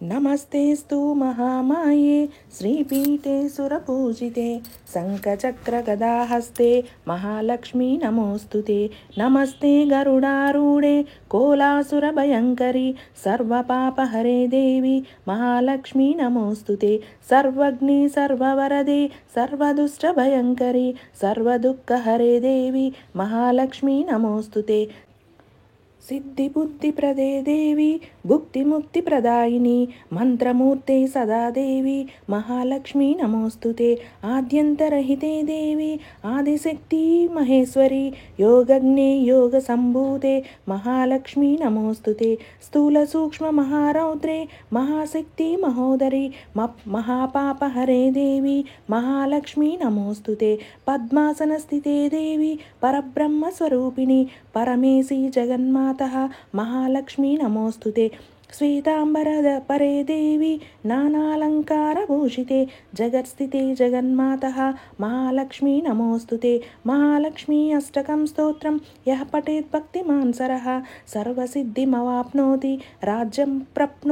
नमस्तेस्तु महामाये श्रीपीठे सुरपूजिते शङ्खचक्रगदाहस्ते महालक्ष्मी नमोऽस्तुते। नमस्ते गरुडारूढे कोलासुरभयङ्करी सर्वपापहरे देवी महालक्ष्मी नमोऽस्तुते। सर्वज्ञे सर्ववरदे सर्वदुष्टभयङ्करी सर्वदुःखहरे देवी महालक्ष्मी नमोऽस्तुते। सिद्धिबुद्धिप्रदे देवी भुक्तिमुक्तिप्रदायिनी मंत्रमूर्ते सदा देवी महालक्ष्मी नमोऽस्तुते। आद्यन्तरहिते देवी आदिशक्ति महेश्वरी योगज्ञे योगसम्भूते महालक्ष्मी नमोऽस्तुते। स्थूलसूक्ष्ममहारौद्रे महाशक्ति महोदरी महापापहरे देवी महालक्ष्मी नमोऽस्तुते। पद्मासनस्थिते देवी परब्रह्मस्वरूपिणी परमेशी जगन्मातः महालक्ष्मी नमोऽस्तुते। श्वेताम्बरपरे देवी नानालङ्कारभूषिते जगत्स्थिते जगन्मातः महालक्ष्मी नमोऽस्तुते। महालक्ष्मी अष्टकं स्तोत्रं यः पठेत् भक्तिमान् सरः सर्वसिद्धिमवाप्नोति राज्यं प्राप्नोति।